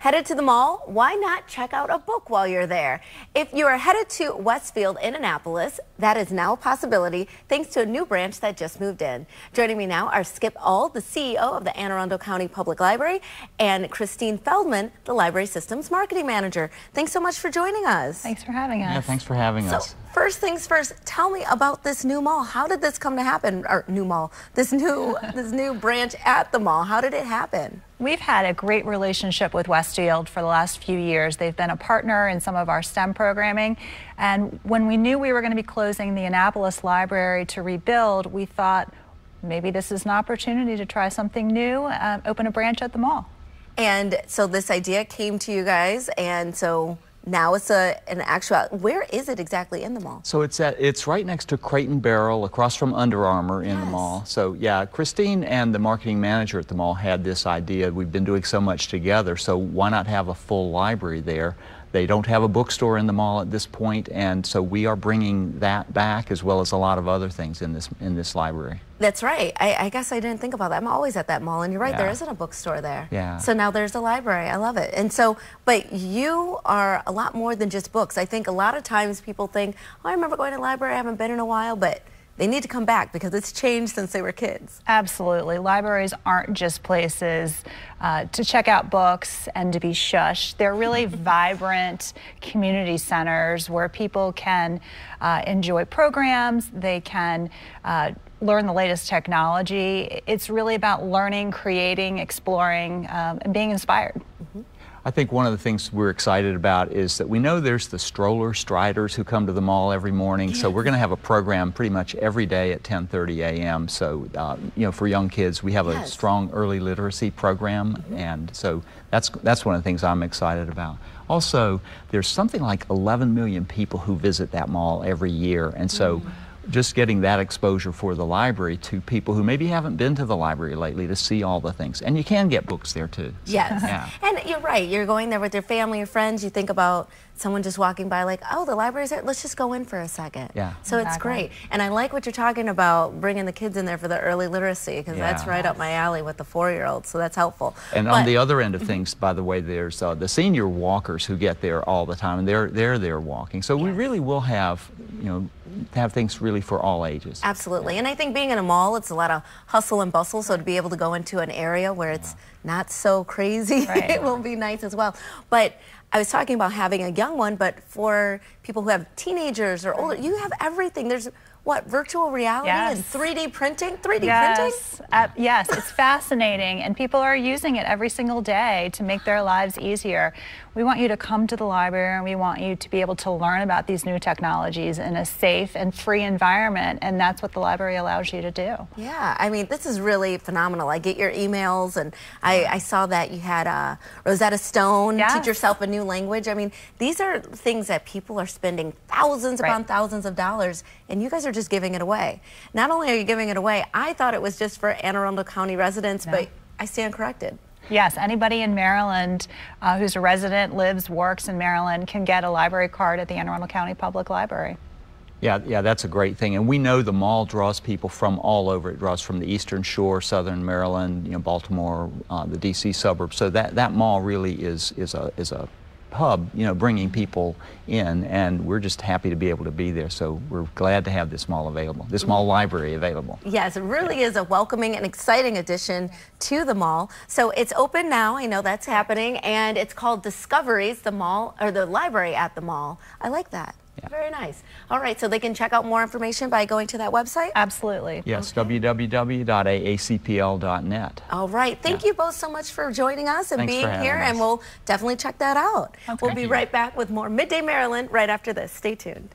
Headed to the mall? Why not check out a book while you're there? If you are headed to Westfield in Annapolis, that is now a possibility thanks to a new branch that just moved in. Joining me now are Skip Auld, the CEO of the Arundel County Public Library, and Christine Feldman, the Library Systems Marketing Manager. Thanks so much for joining us. Thanks for having us. Yeah, thanks for having us. First things first, tell me about this new mall. How did this come to happen? Or new mall, this new branch at the mall. How did it happen? We've had a great relationship with Westfield for the last few years. They've been a partner in some of our STEM programming. And when we knew we were going to be closing the Annapolis Library to rebuild, we thought maybe this is an opportunity to try something new, open a branch at the mall. And so this idea came to you guys, and so now it's an actual. Where is it exactly in the mall? So it's right next to Crate and Barrel, across from Under Armour in the mall. So yeah, Christine and the marketing manager at the mall had this idea. We've been doing so much together, so why not have a full library there? They don't have a bookstore in the mall at this point, and so we are bringing that back, as well as a lot of other things in this library. That's right. I guess I didn't think about that. I'm always at that mall, and you're right, Yeah. there isn't a bookstore there. Yeah. So now there's a library. I love it. And so, but you are a lot more than just books. I think a lot of times people think, oh, I remember going to the library, I haven't been in a while, but they need to come back because it's changed since they were kids. Absolutely. Libraries aren't just places to check out books and to be shushed. They're really vibrant community centers where people can enjoy programs, they can learn the latest technology. It's really about learning, creating, exploring, and being inspired. I think one of the things we're excited about is that we know there's the stroller striders who come to the mall every morning. So we're going to have a program pretty much every day at 10:30 a.m. So you know, for young kids, we have a strong early literacy program, and so that's one of the things I'm excited about. Also, there's something like 11 million people who visit that mall every year, and so just getting that exposure for the library to people who maybe haven't been to the library lately to see all the things. And you can get books there too. So, yes. Yeah. And you're right. You're going there with your family or friends. You think about someone just walking by like, oh, the library's there. Let's just go in for a second. Yeah. So it's great. And I like what you're talking about, bringing the kids in there for the early literacy, because that's right up my alley with the 4-year-olds. So that's helpful. And on the other end of things, by the way, there's the senior walkers who get there all the time, and they're there walking. So we really will have, you know, have things really for all ages. Absolutely. And I think being in a mall, it's a lot of hustle and bustle, so to be able to go into an area where it's not so crazy, it will be nice as well. But I was talking about having a young one, but for people who have teenagers or older, you have everything. There's what, virtual reality and 3D printing? 3D printing? Yes, it's fascinating, and people are using it every single day to make their lives easier. We want you to come to the library, and we want you to be able to learn about these new technologies in a safe and free environment, and that's what the library allows you to do. Yeah, I mean, this is really phenomenal. I get your emails, and I saw that you had Rosetta Stone, teach yourself a new language. I mean, these are things that people are spending thousands upon thousands of dollars, and you guys are just giving it away. Not only are you giving it away, I thought it was just for Anne Arundel County residents, but I stand corrected. Yes, anybody in Maryland who's a resident, lives, works in Maryland can get a library card at the Anne Arundel County Public Library. Yeah, that's a great thing, and we know the mall draws people from all over. It draws from the Eastern Shore, Southern Maryland, you know, Baltimore, the D.C. suburbs. So that mall really is a hub, you know, bringing people in, and we're just happy to be able to be there. So we're glad to have this mall available, this mall library available. Yes, it really is a welcoming and exciting addition to the mall. So it's open now. I know that's happening, and it's called Discoveries, the mall, or the library at the mall. I like that. Very nice. All right, so they can check out more information by going to that website? Absolutely. Yes, www.aacpl.net. All right. Thank you both so much for joining us and being here, and we'll definitely check that out. We'll be right back with more Midday Maryland right after this. Stay tuned.